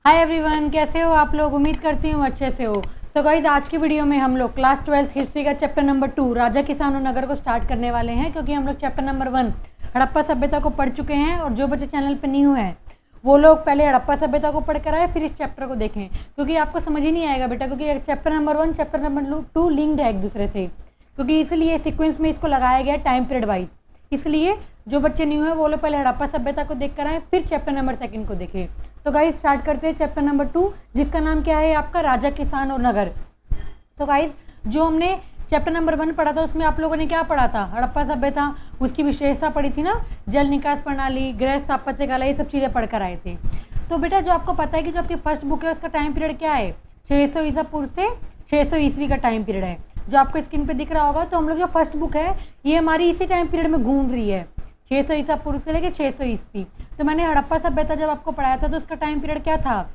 Hi everyone, कैसे हो आप लोग। उम्मीद करती हूँ अच्छे से हो। सो गाइज, आज की वीडियो में हम लोग क्लास 12th हिस्ट्री का चैप्टर नंबर 2 राजा किसान और नगर को स्टार्ट करने वाले हैं, क्योंकि हम लोग चैप्टर नंबर 1 हड़प्पा सभ्यता को पढ़ चुके हैं। और जो बच्चे चैनल पर न्यू हैं वो लोग पहले हड़प्पा सभ्यता को पढ़ कर आए, फिर इस चैप्टर को देखें, क्योंकि आपको समझ ही नहीं आएगा बेटा, क्योंकि chapter number 1 chapter number 2 linked है एक दूसरे से, क्योंकि इसलिए सीक्वेंस में इसको लगाया गया टाइम पीरियड वाइज। इसलिए जो बच्चे न्यू हैं वो लोग पहले हड़प्पा सभ्यता को देख कर आए, फिर चैप्टर नंबर 2 को देखें। तो गाइज स्टार्ट करते हैं चैप्टर नंबर 2, जिसका नाम क्या है आपका, राजा किसान और नगर। तो गाइज, जो हमने चैप्टर नंबर 1 पढ़ा था उसमें आप लोगों ने क्या पढ़ा था, हड़प्पा सभ्यता, उसकी विशेषता पढ़ी थी ना, जल निकास प्रणाली, गृह स्थापत्य कला, ये सब चीज़ें पढ़ कर आए थे। तो बेटा जो आपको पता है कि जो आपकी फर्स्ट बुक है उसका टाइम पीरियड क्या है, 600 ईसा पूर्व से 600 ईस्वी का टाइम पीरियड है, जो आपको स्क्रीन पे दिख रहा होगा। तो हम लोग जो फर्स्ट बुक है ये हमारी इसी टाइम पीरियड में घूम रही है, 600 ईसा पूर्व से लेके 600 ईस्वी। तो मैंने हड़प्पा सभ्यता जब आपको पढ़ाया था तो उसका टाइम पीरियड क्या था,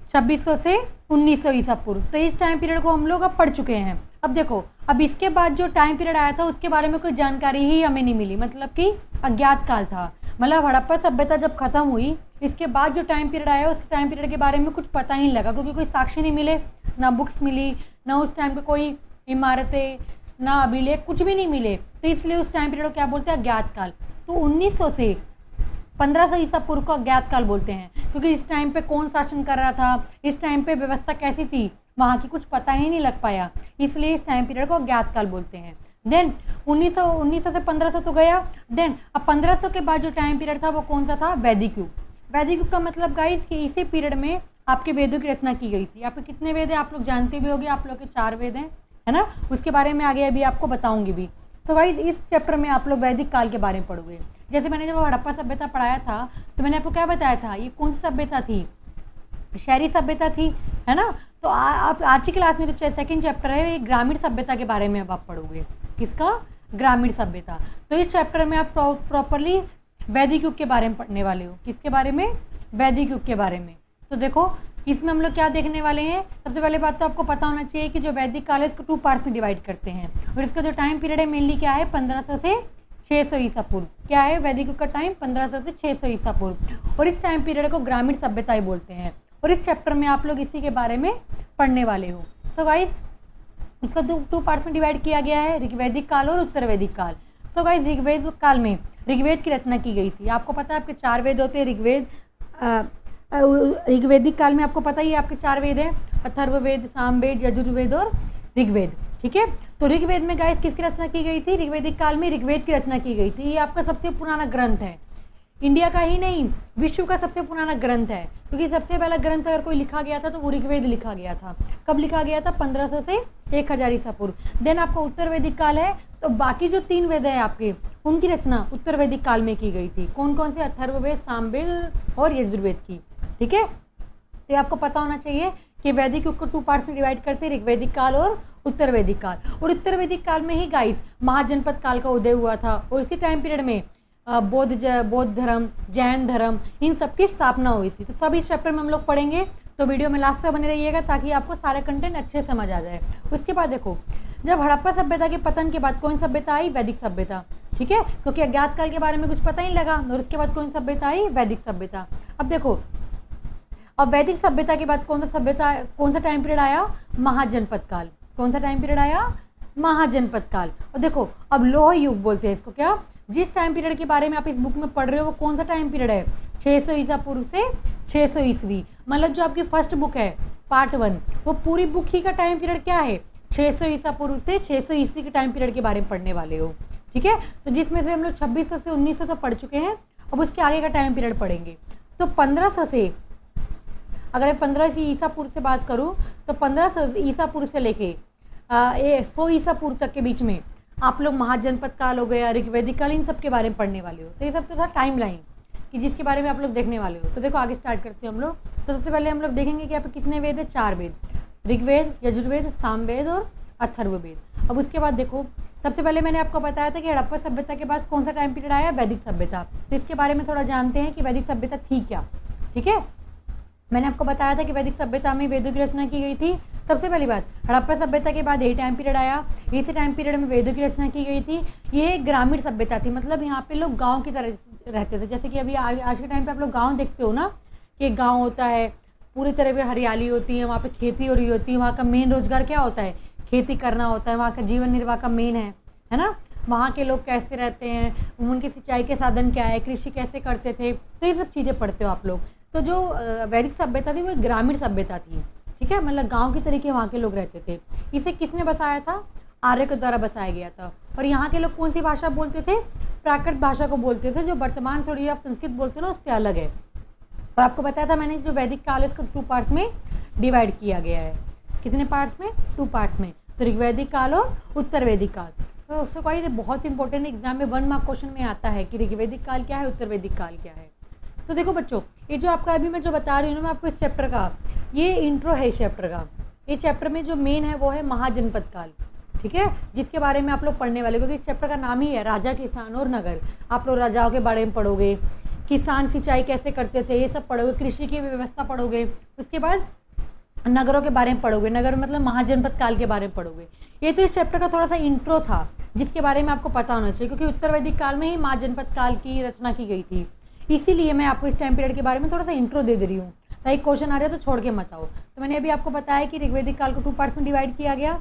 2600 से 1900 ईसा पूर्व। तो इस टाइम पीरियड को हम लोग अब पढ़ चुके हैं। अब देखो, अब इसके बाद जो टाइम पीरियड आया था उसके बारे में कोई जानकारी ही हमें नहीं मिली, मतलब कि अज्ञात काल था। मतलब हड़प्पा सभ्यता जब खत्म हुई, इसके बाद जो टाइम पीरियड आया उस टाइम पीरियड के बारे में कुछ पता ही नहीं लगा, क्योंकि कोई साक्ष्य नहीं मिले, ना बुक्स मिली, ना उस टाइम पे कोई इमारतें, ना अभिलेख, कुछ भी नहीं मिले। तो इसलिए उस टाइम पीरियड को क्या बोलते हैं, अज्ञात काल। तो 1900 से 1500 ईसा पूर्व को अज्ञात काल बोलते हैं, क्योंकि इस टाइम पे कौन शासन कर रहा था, इस टाइम पे व्यवस्था कैसी थी, वहाँ की कुछ पता ही नहीं लग पाया, इसलिए इस टाइम पीरियड को अज्ञात काल बोलते हैं। देन 1900 से 1500 तो गया। देन अब 1500 के बाद जो टाइम पीरियड था वो कौन सा था, वैदिक युग। वैदिक युग का मतलब गाइस कि इसी पीरियड में आपके वेदों की रचना की गई थी। आपके कितने वेद हैं आप लोग जानते भी होंगे, आप लोग के 4 वेद हैं, है ना। उसके बारे में आगे अभी आपको बताऊंगी भी। सो गाइस, इस चैप्टर में आप लोग वैदिक काल के बारे में पढ़ोगे। जैसे मैंने जब हड़प्पा सभ्यता पढ़ाया था तो मैंने आपको क्या बताया था, ये कौन सी सभ्यता थी, शहरी सभ्यता थी, है ना। तो आप आज की क्लास में जो सेकंड चैप्टर है ये ग्रामीण सभ्यता के बारे में अब आप पढ़ोगे। किसका, ग्रामीण सभ्यता। तो इस चैप्टर में आप प्रॉपरली वैदिक युग के बारे में पढ़ने वाले हो। किसके बारे में, वैदिक युग के बारे में। तो देखो इसमें हम लोग क्या देखने वाले हैं। सबसे पहले बात तो आपको पता होना चाहिए कि जो वैदिक काल है इसको 2 पार्ट्स में डिवाइड करते हैं, और इसका जो टाइम पीरियड है मेनली क्या है, 1500 से 600 ईसा पूर्व। क्या है वैदिक युग का टाइम, 1500 से 600 ईसा पूर्व। और इस टाइम पीरियड को ग्रामीण सभ्यता ही बोलते हैं, और इस चैप्टर में आप लोग इसी के बारे में पढ़ने वाले हो। सो गाइस, इसको 2 पार्ट्स में डिवाइड किया गया है, ऋग्वैदिक काल और उत्तर वैदिक काल। सो गाइस, ऋग्वेद काल में ऋग्वेद की रचना की गई थी। आपको पता है आपके 4 वेद होते हैं ऋग्वेद। ऋग्वैदिक काल में आपको पता ही है आपके 4 वेद हैं, अथर्ववेद, सामवेद, यजुर्वेद और ऋग्वेद। ठीक है, तो ऋग्वेद में गाइस किसकी रचना की गई थी, ऋग्वैदिक काल में ऋग्वेद की रचना की गई थी। ये आपका सबसे पुराना ग्रंथ है, इंडिया का ही नहीं विश्व का सबसे पुराना ग्रंथ है, क्योंकि सबसे पहला ग्रंथ अगर कोई लिखा गया था तो वो ऋग्वेद लिखा गया था। कब लिखा गया था, 1500 से 1000 ईसा पूर्व। देन आपका उत्तर वैदिक काल है, तो बाकी जो 3 वेद है आपके उनकी रचना उत्तर वैदिक काल में की गई थी। कौन कौन से, अथर्ववेद, सामवेद और यजुर्वेद की। ठीक है, तो आपको पता होना चाहिए कि वैदिक युग को 2 पार्ट्स में डिवाइड करते हैं, ऋग्वैदिक काल और उत्तर वैदिक काल। और उत्तर वैदिक काल में ही गाइस महाजनपद काल का उदय हुआ था, और इसी टाइम पीरियड में बौद्ध धर्म, जैन धर्म, इन सब की स्थापना हुई थी। तो सब इस चैप्टर में हम लोग पढ़ेंगे, तो वीडियो में लास्ट तक बने रहिएगा ताकि आपको सारा कंटेंट अच्छे से समझ आ जाए। उसके बाद देखो, जब हड़प्पा सभ्यता के पतन के बाद कौन सभ्यता आई, वैदिक सभ्यता। ठीक है, क्योंकि अज्ञात काल के बारे में कुछ पता ही लगा, और उसके बाद कौन सभ्यता आई, वैदिक सभ्यता। अब देखो, अब वैदिक सभ्यता के बाद कौन सा टाइम पीरियड आया, महाजनपद काल। कौन सा टाइम पीरियड आया, महाजनपद काल। और देखो अब लोह युग बोलते हैं इसको। क्या, जिस टाइम पीरियड के बारे में आप इस बुक में पढ़ रहे हो वो कौन सा टाइम पीरियड है, 600 ईसा पूर्व से 600 ईस्वी। मतलब जो आपकी फर्स्ट बुक है पार्ट 1, वो पूरी बुक ही का टाइम पीरियड क्या है, 600 ईसा पूर्व से 600 ईस्वी के टाइम पीरियड के बारे में पढ़ने वाले हो। ठीक है, तो जिसमें से हम लोग 2600 से 1900 तो पढ़ चुके हैं, अब उसके आगे का टाइम पीरियड पढ़ेंगे। तो 1500 से, अगर मैं 1500 ईसा पूर्व से बात करूँ तो 1500 ईसा पूर्व से लेके 100 ईसा पूर्व तक के बीच में आप लोग महाजनपद काल हो गया, ऋग्वैदिक काल, इन सब के बारे में पढ़ने वाले हो। तो ये सब तो था टाइम लाइन कि जिसके बारे में आप लोग देखने वाले हो। तो देखो आगे स्टार्ट करते हैं हम लोग। तो सबसे पहले हम लोग देखेंगे कि यहाँ पे कितने वेद है, 4 वेद, ऋग्वेद, यजुर्वेद, सामवेद और अथर्ववेद। अब उसके बाद देखो, सबसे पहले मैंने आपको बताया था कि हड़प्पा सभ्यता के बाद कौन सा टाइम पीरियड आया, वैदिक सभ्यता। तो इसके बारे में थोड़ा जानते हैं कि वैदिक सभ्यता थी क्या। ठीक है, मैंने आपको बताया था कि वैदिक सभ्यता में वेदों की रचना की गई थी। सबसे पहली बात, हड़प्पा सभ्यता के बाद यही टाइम पीरियड आया, इसी टाइम पीरियड में वेदों की रचना की गई थी। ये ग्रामीण सभ्यता थी, मतलब यहाँ पे लोग गांव की तरह रहते थे। जैसे कि अभी आज के टाइम पे आप लोग गांव देखते हो ना, कि एक गाँव होता है, पूरी तरह से हरियाली होती है, वहाँ पे खेती हो रही होती है, वहाँ का मेन रोजगार क्या होता है, खेती करना होता है, वहाँ का जीवन निर्वाह का मेन है ना। वहाँ के लोग कैसे रहते हैं, उनकी सिंचाई के साधन क्या है, कृषि कैसे करते थे, तो ये सब चीज़ें पढ़ते हो आप लोग। तो जो वैदिक सभ्यता थी वो एक ग्रामीण सभ्यता थी, ठीक है, मतलब गांव की तरीके वहाँ के लोग रहते थे। इसे किसने बसाया था, आर्य के द्वारा बसाया गया था। और यहाँ के लोग कौन सी भाषा बोलते थे, प्राकृत भाषा को बोलते थे, जो वर्तमान थोड़ी आप संस्कृत बोलते हो ना उससे अलग है। और आपको बताया था मैंने जो वैदिक काल है उसको 2 पार्ट्स में डिवाइड किया गया है। कितने पार्ट्स में, 2 पार्ट्स में, तो ऋग्वैदिक काल और उत्तर वैदिक काल। तो उससे कोई बहुत इंपॉर्टेंट एग्जाम में 1 मार्क क्वेश्चन में आता है कि ऋग्वैदिक काल क्या है, उत्तर वैदिक काल क्या है। तो देखो बच्चों, ये जो आपका अभी मैं जो बता रही हूँ ना मैं आपको इस चैप्टर का, ये इंट्रो है इस चैप्टर का। ये चैप्टर में जो मेन है वो है महाजनपद काल, ठीक है, जिसके बारे में आप लोग पढ़ने वाले, क्योंकि इस चैप्टर का नाम ही है राजा, किसान और नगर। आप लोग राजाओं के बारे में पढ़ोगे, किसान सिंचाई कैसे करते थे ये सब पढ़ोगे, कृषि की व्यवस्था पढ़ोगे, उसके बाद नगरों के बारे में पढ़ोगे, नगर मतलब महाजनपद काल के बारे में पढ़ोगे। ये तो इस चैप्टर का थोड़ा सा इंट्रो था जिसके बारे में आपको पता होना चाहिए, क्योंकि उत्तर वैदिक काल में ही महाजनपद काल की रचना की गई थी। इसीलिए मैं आपको इस टाइम पीरियड के बारे में थोड़ा सा इंट्रो दे रही हूँ, ताकि क्वेश्चन आ रहा है तो छोड़ के मत आओ। तो मैंने अभी आपको बताया कि ऋग्वैदिक काल को 2 पार्ट्स में डिवाइड किया गया,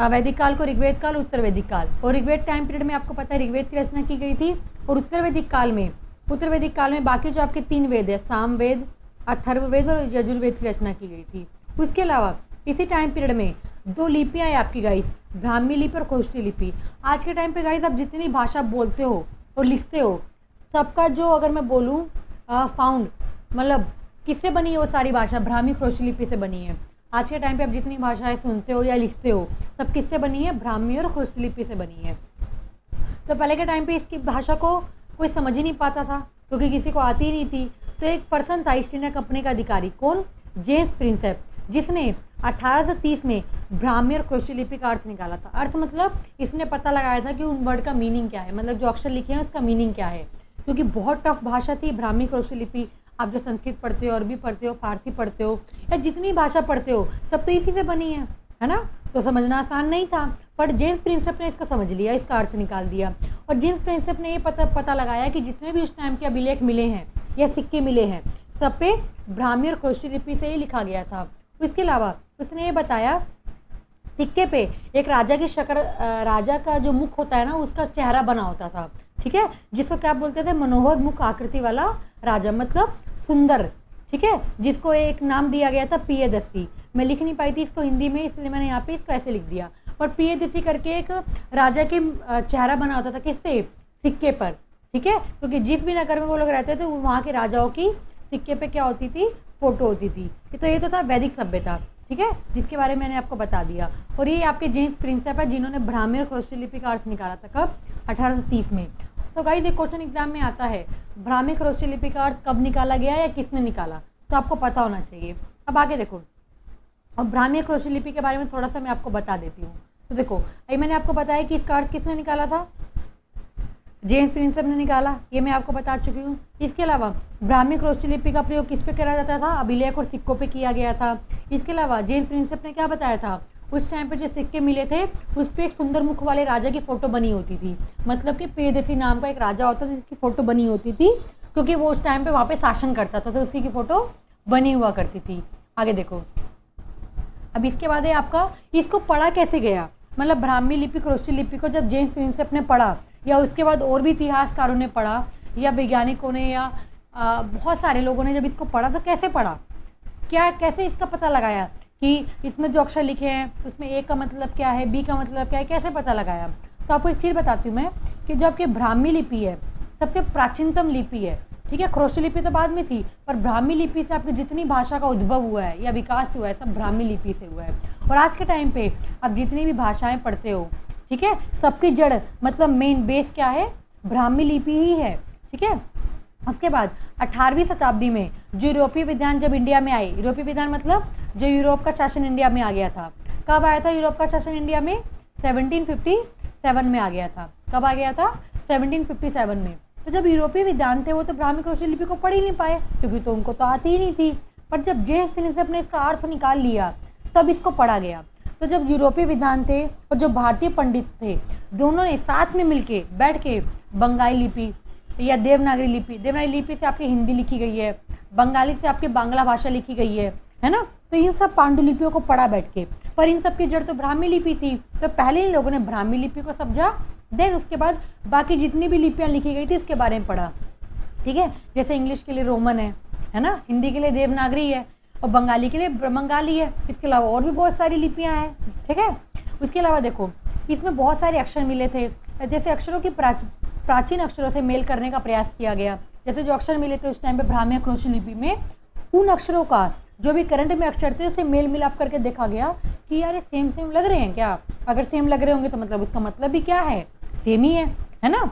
वैदिक काल को ऋग्वेद काल, उत्तर वैदिक काल। और ऋग्वेद टाइम पीरियड में आपको पता है ऋग्वेद की रचना की गई थी, और उत्तर वैदिक काल में बाकी जो आपके 3 वेद है, सामवेद, अथर्ववेद और यजुर्वेद की रचना की गई थी। उसके अलावा इसी टाइम पीरियड में 2 लिपियाँ हैं आपकी गाइस, ब्राह्मी लिपि और खोष्ठी लिपि। आज के टाइम पे गाइस आप जितनी भाषा बोलते हो और लिखते हो, सबका जो अगर मैं बोलूँ फाउंड मतलब किससे बनी है वो सारी भाषा, ब्राह्मी खोष्ठी लिपि से बनी है। आज के टाइम पे आप जितनी भाषाएं सुनते हो या लिखते हो सब किससे बनी है, ब्राह्मी और खोष्ठी लिपि से बनी है। तो पहले के टाइम पे इसकी भाषा को कोई समझ ही नहीं पाता था, क्योंकि किसी को आती ही नहीं थी। तो एक पर्सन था ईस्ट इंडिया कंपनी का अधिकारी, कौन, जेम्स प्रिंसेप, जिसने 1830 में ब्राह्मी और खोष्ठी लिपि का अर्थ निकाला था। अर्थ मतलब इसने पता लगाया था कि उन वर्ड का मीनिंग क्या है, मतलब जो अक्षर लिखे हैं उसका मीनिंग क्या है, क्योंकि बहुत टफ भाषा थी ब्राह्मी खोष्ठी लिपि। आप जो संस्कृत पढ़ते हो, अरबी पढ़ते हो, फारसी पढ़ते हो या जितनी भाषा पढ़ते हो सब तो इसी से बनी है ना। तो समझना आसान नहीं था, पर जेम्स प्रिंसेप ने इसको समझ लिया, इसका अर्थ निकाल दिया। और जेम्स प्रिंसेप ने ये पता लगाया कि जितने भी उस टाइम के अभिलेख मिले हैं या सिक्के मिले हैं सब पे ब्राह्मी और खोष्ठी लिपि से ही लिखा गया था। इसके अलावा उसने ये बताया, सिक्के पे एक राजा की शक्ल, राजा का जो मुख होता है ना उसका चेहरा बना होता था, ठीक है, जिसको क्या बोलते थे, मनोहर मुख आकृति वाला राजा, मतलब सुंदर, ठीक है, जिसको एक नाम दिया गया था पियदस्सी। मैं लिख नहीं पाई थी इसको हिंदी में, इसलिए मैंने यहाँ पे इसको ऐसे लिख दिया। और पियदस्सी करके एक राजा के चेहरा बना होता था, किस पे, सिक्के पर, ठीक है, क्योंकि जिस भी नगर में वो लोग रहते थे वहाँ के राजाओं की सिक्के पे क्या होती थी, फोटो होती थी। तो ये तो था वैदिक सभ्यता, ठीक है, जिसके बारे में मैंने आपको बता दिया। और ये आपके जेम्स प्रिंसेप है जिन्होंने ब्राह्मी और खोष्ठी लिपि का अर्थ निकाला था, कब, 1830 में। तो गाइस एक क्वेश्चन एग्जाम में आता है, ब्राह्मी खोष्ठी लिपि का अर्थ कब निकाला गया या किसने निकाला, तो आपको पता होना चाहिए। अब आगे देखो, अब ब्राह्मी खोष्ठी लिपि के बारे में थोड़ा सा मैं आपको बता देती हूँ। तो देखो अभी मैंने आपको बताया कि इसका अर्थ किसने निकाला था, जेम्स प्रिंसेप ने निकाला, ये मैं आपको बता चुकी हूँ। इसके अलावा ब्राह्मी खोष्ठी लिपि का प्रयोग किस पे करा जाता था, अभिलेख और सिक्कों पे किया गया था। इसके अलावा जेम्स प्रिंसेप ने क्या बताया था, उस टाइम पे जो सिक्के मिले थे उस पर एक सुंदर मुख वाले राजा की फोटो बनी होती थी, मतलब कि पियदस्सी नाम का एक राजा होता था जिसकी फोटो बनी होती थी, क्योंकि वो उस टाइम पे वहाँ पे शासन करता था, तो उसी की फोटो बनी हुआ करती थी। आगे देखो, अब इसके बाद है आपका, इसको पढ़ा कैसे गया, मतलब ब्राह्मी लिपि खोष्ठी लिपि को जब जेम्स प्रिंसेप ने पढ़ा या उसके बाद और भी इतिहासकारों ने पढ़ा या वैज्ञानिकों ने या बहुत सारे लोगों ने जब इसको पढ़ा तो कैसे पढ़ा, क्या कैसे इसका पता लगाया कि इसमें जो अक्षर लिखे हैं उसमें ए का मतलब क्या है, बी का मतलब क्या है, कैसे पता लगाया। तो आपको एक चीज़ बताती हूँ मैं कि जो आपकी ब्राह्मी लिपि है सबसे प्राचीनतम लिपि है, ठीक है, खोष्ठी लिपि तो बाद में थी, पर ब्राह्मी लिपि से आपकी जितनी भाषा का उद्भव हुआ है या विकास हुआ है सब ब्राह्मी लिपि से हुआ है। और आज के टाइम पे आप जितनी भी भाषाएं पढ़ते हो, ठीक है, सबकी जड़ मतलब मेन बेस क्या है, ब्राह्मी लिपि ही है, ठीक है। उसके बाद 18वीं शताब्दी में जो यूरोपीय विद्वान जब इंडिया में आए, यूरोपीय विद्वान मतलब जो यूरोप का शासन इंडिया में आ गया था, कब आया था यूरोप का शासन इंडिया में, 1757 में आ गया था। कब आ गया था, 1757 में। तो जब यूरोपीय विद्वान थे वो तो ब्राह्मी खोष्ठी लिपि को पढ़ ही नहीं पाए, क्योंकि तो उनको तो आती ही नहीं थी। पर जब जेम्स प्रिंसेप ने इसका अर्थ निकाल लिया तब इसको पढ़ा गया। तो जब यूरोपीय विद्वान थे और जो भारतीय पंडित थे, दोनों ने साथ में मिलके बैठ के बंगाली लिपि, या देवनागरी लिपि, देवनागरी लिपि से आपकी हिंदी लिखी गई है, बंगाली से आपकी बांग्ला भाषा लिखी गई है ना। तो इन सब पांडुलिपियों को पढ़ा बैठ के, पर इन सब की जड़ तो ब्राह्मी लिपि थी, तो पहले इन लोगों ने ब्राह्मी लिपि को समझा, देन उसके बाद बाकी जितनी भी लिपियाँ लिखी गई थी उसके बारे में पढ़ा। ठीक है, जैसे इंग्लिश के लिए रोमन है ना, हिंदी के लिए देवनागरी है, और बंगाली के लिए बंगाली है। इसके अलावा और भी बहुत सारी लिपियाँ हैं। ठीक है, उसके अलावा देखो इसमें बहुत सारे अक्षर मिले थे, जैसे अक्षरों की प्राचीन अक्षरों से मेल करने का प्रयास किया गया। जैसे जो अक्षर मिले थे उस टाइम पे ब्राह्मी खरोष्टी लिपि में, उन अक्षरों का जो भी करंट में अक्षर थे उसे मेल मिलाप करके देखा गया कि यार ये सेम सेम लग रहे हैं क्या। अगर सेम लग रहे होंगे तो मतलब उसका मतलब भी क्या है, सेम ही है ना।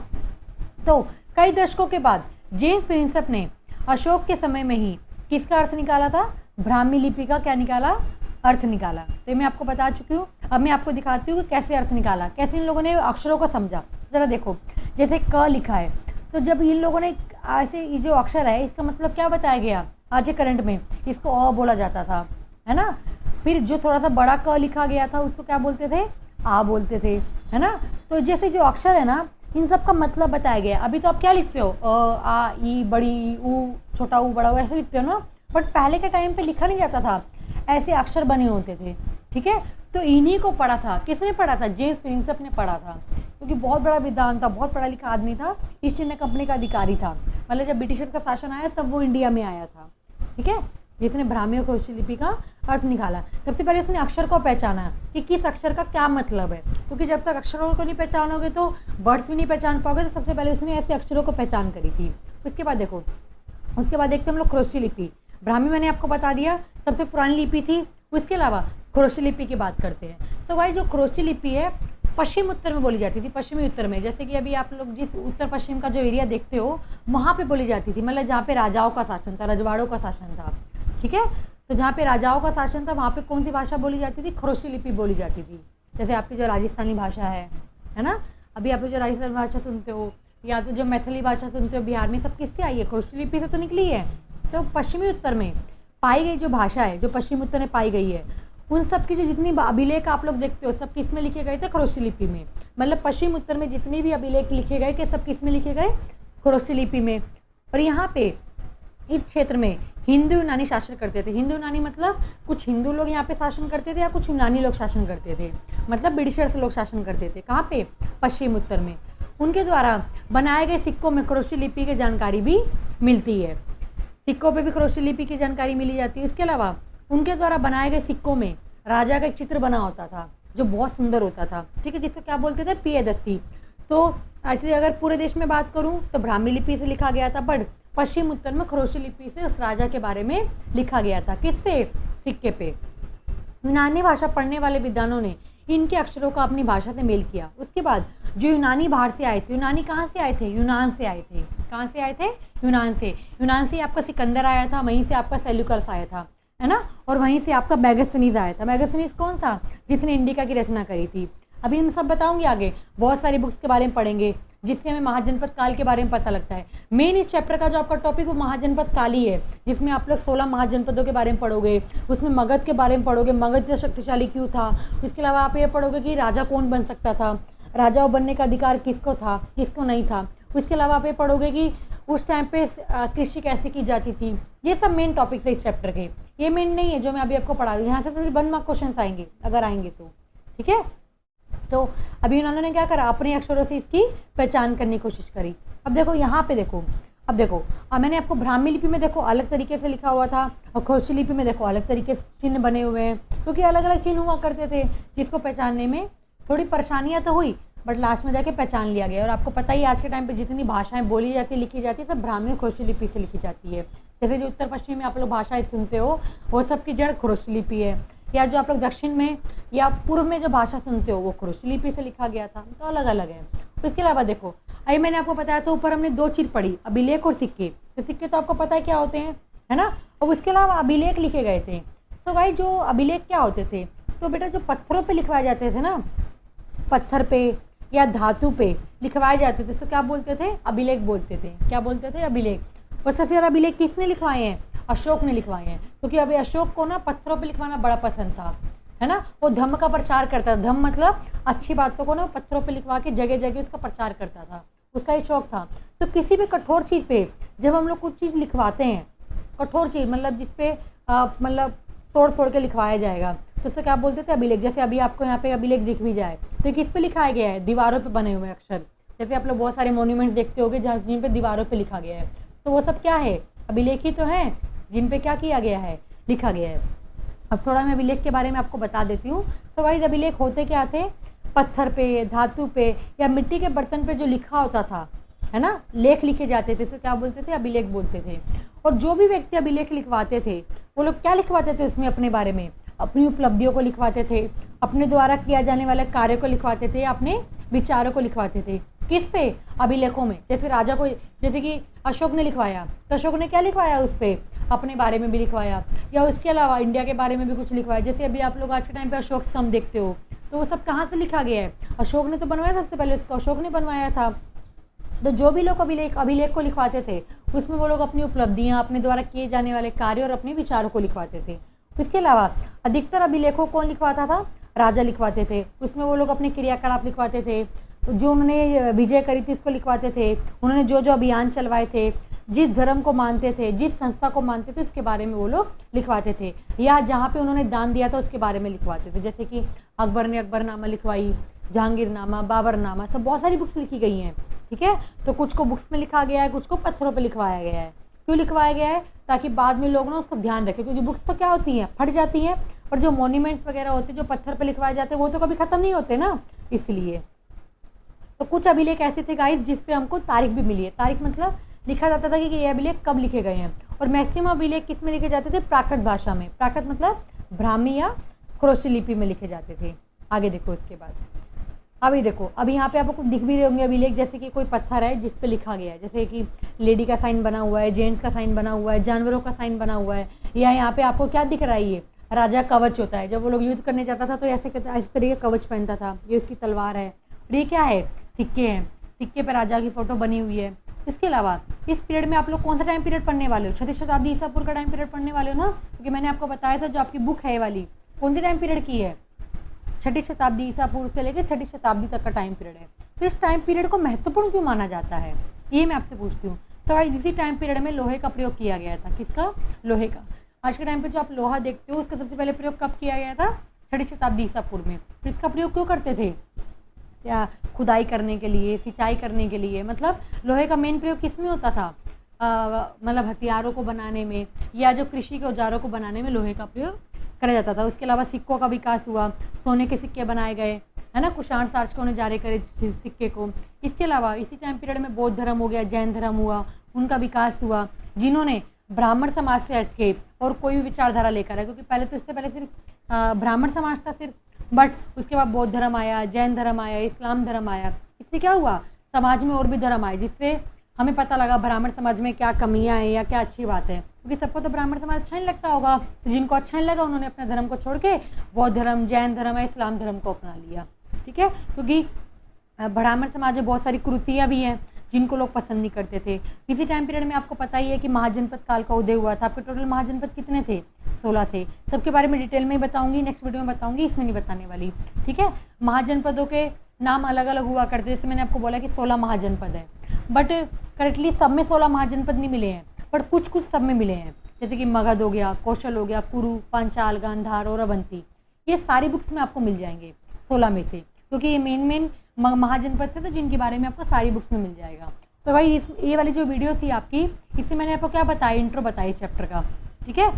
तो कई दशकों के बाद जेम्स प्रिंसेप ने अशोक के समय में ही किसका अर्थ निकाला था, ब्राह्मी लिपि का क्या निकाला, अर्थ निकाला। तो ये मैं आपको बता चुकी हूँ। अब मैं आपको दिखाती हूँ कि कैसे अर्थ निकाला, कैसे इन लोगों ने अक्षरों को समझा। ज़रा देखो, जैसे क लिखा है, तो जब इन लोगों ने ऐसे ये जो अक्षर है इसका मतलब क्या बताया गया, आज करंट में इसको अ बोला जाता था, है ना। फिर जो थोड़ा सा बड़ा क लिखा गया था उसको क्या बोलते थे, आ बोलते थे, है ना। तो जैसे जो अक्षर है ना, इन सब का मतलब बताया गया। अभी तो आप क्या लिखते हो, अ आ ई, बड़ी ऊ, छोटा ऊ, बड़ा ऊ, ऐसे लिखते हो ना, बट पहले के टाइम पे लिखा नहीं जाता था, ऐसे अक्षर बने होते थे। ठीक है, तो इन्हीं को पढ़ा था, किसने पढ़ा था, जेम्स प्रिंसेप ने पढ़ा था, क्योंकि बहुत बड़ा विद्वान था, बहुत पढ़ा लिखा आदमी था, ईस्ट इंडिया कंपनी का अधिकारी था। मतलब जब ब्रिटिशर का शासन आया तब वो इंडिया में आया था। ठीक है, जिसने ब्राह्मी और खरोष्टी लिपि का अर्थ निकाला। सबसे पहले उसने अक्षर को पहचाना कि किस अक्षर का क्या मतलब है, क्योंकि जब तक अक्षरों को नहीं पहचानोगे तो वर्ड्स भी नहीं पहचान पाओगे। तो सबसे पहले उसने ऐसे अक्षरों को पहचान करी थी। उसके बाद देखो, उसके बाद देखते हम लोग खरोष्टी लिपि। ब्राह्मी मैंने आपको बता दिया सबसे पुरानी लिपि थी। उसके अलावा खरोष्टी लिपि की बात करते हैं। सो भाई जो खरोष्टी लिपि है पश्चिम उत्तर में बोली जाती थी, पश्चिमी उत्तर में, जैसे कि अभी आप लोग जिस उत्तर पश्चिम का जो एरिया देखते हो वहाँ पे बोली जाती थी, मतलब जहाँ पे राजाओं का शासन था, रजवाड़ों का शासन था। ठीक है, तो जहाँ पे राजाओं का शासन था वहाँ पे कौन सी भाषा बोली जाती थी, खरोष्टी लिपि बोली जाती थी। जैसे आपकी जो राजस्थानी भाषा है ना, अभी आप लोग जो राजस्थानी भाषा सुनते हो या तो जो मैथिली भाषा सुनते हो बिहार में, सब किससे आई है, खरोष्टी लिपि से तो निकली है। तो पश्चिमी उत्तर में पाई गई जो भाषा है, जो पश्चिम उत्तर में पाई गई है, उन सब की जो जितनी अभिलेख आप लोग देखते हो सब किस में लिखे गए थे, खरोष्टी लिपि में। मतलब पश्चिम उत्तर में जितनी भी अभिलेख लिखे गए कि सब किस में लिखे गए, खरोष्टी लिपि में। और यहाँ पे इस क्षेत्र में हिंदू यूनानी शासन करते थे। हिंदू यूनानी मतलब कुछ हिंदू लोग यहाँ पे शासन करते थे या कुछ यूनानी लोग शासन करते थे, मतलब ब्रिटिशर्स लोग शासन करते थे। कहाँ पे, पश्चिम उत्तर में। उनके द्वारा बनाए गए सिक्कों में खरोष्टी लिपि की जानकारी भी मिलती है, सिक्कों पे भी खरोष्टी लिपि की जानकारी मिली जाती है। इसके अलावा उनके द्वारा बनाए गए सिक्कों में राजा का एक चित्र बना होता था जो बहुत सुंदर होता था। ठीक है, जिसको क्या बोलते थे, पियदस्सी। तो ऐसे अगर पूरे देश में बात करूं तो ब्राह्मी लिपि से लिखा गया था, बट पश्चिम उत्तर में खरोष्टी लिपि से उस राजा के बारे में लिखा गया था। किस पे, सिक्के पे। यूनानी भाषा पढ़ने वाले विद्वानों ने इनके अक्षरों का अपनी भाषा से मेल किया। उसके बाद जो यूनानी बाहर से आए थे, यूनानी कहाँ से आए थे, यूनान से आए थे। कहाँ से आए थे, यूनान से। यूनान से आपका सिकंदर आया था, वहीं से आपका सेल्यूकस आया था, है ना। और वहीं से आपका मैगस्थनीज आया था। मैगस्थनीज कौन सा, जिसने इंडिका की रचना करी थी। अभी हम सब बताऊंगी आगे, बहुत सारी बुक्स के बारे में पढ़ेंगे जिससे हमें महाजनपद काल के बारे में पता लगता है। मेन इस चैप्टर का जो आपका टॉपिक वो महाजनपद काल ही है, जिसमें आप लोग 16 महाजनपदों के बारे में पढ़ोगे। उसमें मगध के बारे में पढ़ोगे, मगध इतना शक्तिशाली क्यों था। इसके अलावा आप ये पढ़ोगे कि राजा कौन बन सकता था, राजा बनने का अधिकार किसको था, किसको नहीं था। उसके अलावा आप ये पढ़ोगे कि उस टाइम पे कृषि कैसे की जाती थी। ये सब मेन टॉपिक्स है इस चैप्टर के। ये मेन नहीं है जो मैं अभी आपको पढ़ा दूँ, यहाँ से तो सिर्फ 1 मार्क क्वेश्चन आएंगे अगर आएंगे तो। ठीक है, तो अभी उन्होंने क्या करा, अपने अक्षरों से इसकी पहचान करने की कोशिश करी। अब देखो यहाँ पे देखो, अब देखो मैंने आपको ब्राह्मी लिपि में देखो अलग तरीके से लिखा हुआ था, और खरोष्टी लिपि में देखो अलग तरीके से चिन्ह बने हुए हैं, क्योंकि अलग अलग चिन्ह हुआ करते थे जिसको पहचानने में थोड़ी परेशानियाँ तो हुई, बट लास्ट में जाके पहचान लिया गया। और आपको पता ही आज के टाइम पे जितनी भाषाएं बोली जाती लिखी जाती है सब ब्राह्मी और खरोष्टी लिपि से लिखी जाती है। जैसे जो उत्तर पश्चिम में आप लोग भाषाएं सुनते हो वो सब की जड़ खरोष्टी लिपि है, या जो आप लोग दक्षिण में या पूर्व में जो भाषा सुनते हो वो खरोष्टी लिपि से लिखा गया था, तो अलग अलग है। उसके अलावा देखो अभी मैंने आपको बताया था ऊपर हमने 2 चीज़ पढ़ी, अभिलेख और सिक्के। तो सिक्के तो आपको पता है क्या होते हैं, है ना। और उसके अलावा अभिलेख लिखे गए थे। तो भाई जो अभिलेख क्या होते थे, तो बेटा जो पत्थरों पर लिखवाए जाते थे ना, पत्थर पे या धातु पे लिखवाए जाते थे तो क्या बोलते थे, अभिलेख बोलते थे। क्या बोलते थे, अभिलेख। और सबसे ज़्यादा अभिलेख किसने लिखवाए हैं, अशोक ने लिखवाए हैं, क्योंकि अभी अशोक को ना पत्थरों पे लिखवाना बड़ा पसंद था, है ना। वो धम्म का प्रचार करता था, धम्म मतलब अच्छी बातों को ना पत्थरों पे लिखवा के जगह जगह उसका प्रचार करता था। उसका ये शौक था। तो किसी भी कठोर चीज़ पे जब हम लोग कुछ चीज़ लिखवाते हैं, कठोर चीज़ मतलब जिसपे मतलब तोड़ फोड़ के लिखवाया जाएगा, तो उसे क्या बोलते थे, अभिलेख। जैसे अभी आपको यहाँ पे अभिलेख दिख भी जाए तो किस पे लिखाया गया है, दीवारों पे बने हुए अक्षर। जैसे आप लोग बहुत सारे मॉन्यूमेंट्स देखते होंगे जहाँ जिन पे दीवारों पे लिखा गया है, तो वो सब क्या है, अभिलेख ही तो है जिन पे क्या किया गया है, लिखा गया है। अब थोड़ा मैं अभिलेख के बारे में आपको बता देती हूँ। सो गाइस, अभिलेख होते क्या थे, पत्थर पे, धातु पे या मिट्टी के बर्तन पे जो लिखा होता था, है ना, लेख लिखे जाते थे, तो क्या बोलते थे, अभिलेख बोलते थे। और जो भी व्यक्ति अभिलेख लिखवाते थे वो लोग क्या लिखवाते थे उसमें, अपने बारे में, अपनी उपलब्धियों को लिखवाते थे, अपने द्वारा किया जाने वाले कार्य को लिखवाते थे, अपने विचारों को लिखवाते थे। किस पे, अभिलेखों में। जैसे राजा को, जैसे कि अशोक ने लिखवाया, तो अशोक ने क्या लिखवाया उस पर, अपने बारे में भी लिखवाया, या उसके अलावा इंडिया के बारे में भी कुछ लिखवाया। जैसे अभी आप लोग आज के टाइम पे अशोक स्तंभ देखते हो, तो वो सब कहाँ से लिखा गया है, अशोक ने तो बनवाया, सबसे पहले उसको अशोक ने बनवाया था। तो जो भी लोग अभिलेख को लिखवाते थे उसमें वो लोग अपनी उपलब्धियां, अपने द्वारा किए जाने वाले कार्य और अपने विचारों को लिखवाते थे। इसके अलावा अधिकतर अभिलेखों कौन लिखवाता था, राजा लिखवाते थे। उसमें वो लोग अपने क्रियाकलाप लिखवाते थे, जो उन्होंने विजय करी थी उसको लिखवाते थे, उन्होंने जो जो अभियान चलवाए थे, जिस धर्म को मानते थे, जिस संस्था को मानते थे, उसके बारे में वो लोग लिखवाते थे, या जहाँ पे उन्होंने दान दिया था उसके बारे में लिखवाते थे। जैसे कि अकबर ने अकबरनामा लिखवाई, जहांगीरनामा, बाबरनामा, सब बहुत सारी बुक्स लिखी गई हैं। ठीक है, तो कुछ को बुक्स में लिखा गया है, कुछ को पत्थरों पे लिखवाया गया है। क्यों लिखवाया गया है, ताकि बाद में लोग ना उसको ध्यान रखें, क्योंकि बुक्स तो क्या होती हैं, फट जाती हैं, और जो मॉन्यूमेंट्स वगैरह होते हैं जो पत्थर पे लिखवाए जाते हैं वो तो कभी ख़त्म नहीं होते ना, इसलिए। तो कुछ अभिलेख ऐसे थे गाइस जिस पे हमको तारीख भी मिली है। तारीख मतलब लिखा जाता था कि ये अभिलेख कब लिखे गए हैं। और मैक्सिमम अभिलेख किस में लिखे जाते थे, प्राकृत भाषा में। प्राकृत मतलब ब्राह्मी या क्रोशी लिपि में लिखे जाते थे। आगे देखो इसके बाद, अभी देखो, अभी यहाँ पे आपको दिख भी रहे होंगे अभिलेख, जैसे कि कोई पत्थर है जिस पे लिखा गया है, जैसे कि लेडी का साइन बना हुआ है, जेंट्स का साइन बना हुआ है, जानवरों का साइन बना हुआ है, या यहाँ पे आपको क्या दिख रहा है, ये राजा कवच होता है। जब वो लोग युद्ध करने जाता था तो ऐसे तरीके कवच पहनता था, ये उसकी तलवार है। और ये क्या है, सिक्के हैं, सिक्के पर राजा की फोटो बनी हुई है। इसके अलावा इस पीरियड में आप लोग कौन सा टाइम पीरियड पढ़ने वाले हो, 6वीं शताब्दी ईसा पूर्व का टाइम पीरियड पढ़ने वाले हो ना, क्योंकि मैंने आपको बताया था जो आपकी बुक है वाली कौन सी टाइम पीरियड की है, 6वीं शताब्दी ईसा पूर्व से लेकर 6वीं शताब्दी तक का टाइम पीरियड है। तो इस टाइम पीरियड को महत्वपूर्ण क्यों माना जाता है, ये मैं आपसे पूछती हूँ। तो इसी टाइम पीरियड में लोहे का प्रयोग किया गया था। किसका, लोहे का। आज के टाइम पे जो आप लोहा देखते हो उसका सबसे पहले प्रयोग कब किया गया था, 6वीं शताब्दी ईसा पूर्व में। तो इसका प्रयोग क्यों करते थे, खुदाई करने के लिए, सिंचाई करने के लिए। मतलब लोहे का मेन प्रयोग किस में होता था, मतलब हथियारों को बनाने में या जो कृषि के औजारों को बनाने में लोहे का प्रयोग करा जाता था। उसके अलावा सिक्कों का विकास हुआ, सोने के सिक्के बनाए गए, है ना, कुषाण शासकों ने जारी करे सिक्के को। इसके अलावा इसी टाइम पीरियड में बौद्ध धर्म हो गया, जैन धर्म हुआ, उनका विकास हुआ, जिन्होंने ब्राह्मण समाज से हटके और कोई भी विचारधारा लेकर है, क्योंकि पहले तो इससे पहले सिर्फ ब्राह्मण समाज था सिर्फ, बट उसके बाद बौद्ध धर्म आया, जैन धर्म आया, इस्लाम धर्म आया। इससे क्या हुआ, समाज में और भी धर्म आए, जिससे हमें पता लगा ब्राह्मण समाज में क्या कमियां हैं या क्या अच्छी बात है। क्योंकि सबको तो ब्राह्मण समाज अच्छा नहीं लगता होगा, तो जिनको अच्छा नहीं लगा उन्होंने अपने धर्म को छोड़ के बौद्ध धर्म, जैन धर्म या इस्लाम धर्म को अपना लिया। ठीक है, क्योंकि ब्राह्मण समाज में बहुत सारी कुरीतियाँ भी हैं जिनको लोग पसंद नहीं करते थे। इसी टाइम पीरियड में आपको पता ही है कि महाजनपद काल का उदय हुआ था। आपके टोटल महाजनपद कितने थे, 16 थे। सबके बारे में डिटेल में बताऊंगी, नेक्स्ट वीडियो में बताऊंगी, इसमें नहीं बताने वाली। ठीक है, महाजनपदों के नाम अलग अलग हुआ करते, जैसे मैंने आपको बोला कि 16 महाजनपद है, बट करेक्टली सब में 16 महाजनपद नहीं मिले हैं, बट कुछ कुछ सब में मिले हैं। जैसे कि मगध हो गया, कौशल हो गया, कुरु, पांचाल, गांधार और अवंती, ये सारी बुक्स में आपको मिल जाएंगे 16 में से, क्योंकि ये मेन महाजनपद थे, तो जिनके बारे में आपको सारी बुक्स में मिल जाएगा। तो भाई ये वाली जो वीडियो थी आपकी, इससे मैंने आपको क्या बताया, इंट्रो बताई चैप्टर का। ठीक है,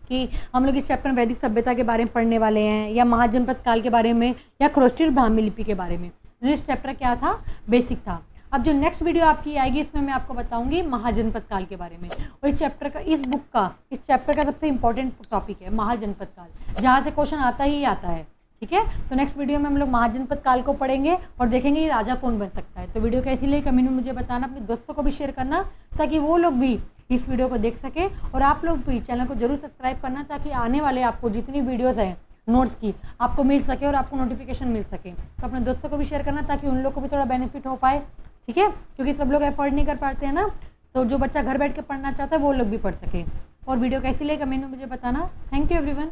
कि हम लोग इस चैप्टर में वैदिक सभ्यता के बारे में पढ़ने वाले हैं, या महाजनपद काल के बारे में, या ख्रोष्टीर ब्राह्मी लिपि के बारे में। तो इस चैप्टर क्या था, बेसिक था। अब जो नेक्स्ट वीडियो आपकी आएगी इसमें मैं आपको बताऊंगी महाजनपद काल के बारे में। और इस चैप्टर का, इस बुक का, इस चैप्टर का सबसे इंपॉर्टेंट टॉपिक है महाजनपद काल, जहाँ से क्वेश्चन आता ही आता है। ठीक है, तो नेक्स्ट वीडियो में हम लोग महाजनपद काल को पढ़ेंगे और देखेंगे ये राजा कौन बन सकता है। तो वीडियो कैसी लगी कमेंट में मुझे बताना, अपने दोस्तों को भी शेयर करना, ताकि वो लोग भी इस वीडियो को देख सके, और आप लोग भी चैनल को जरूर सब्सक्राइब करना, ताकि आने वाले आपको जितनी वीडियोज़ हैं नोट्स की आपको मिल सके और आपको नोटिफिकेशन मिल सके। तो अपने दोस्तों को भी शेयर करना, ताकि उन लोग को भी थोड़ा बेनिफिट हो पाए। ठीक है, क्योंकि सब लोग एफर्ड नहीं कर पाते हैं ना, तो जो बच्चा घर बैठ के पढ़ना चाहता है वो लोग भी पढ़ सके। और वीडियो कैसी लगी कमेंट में मुझे बताना। Thank you everyone.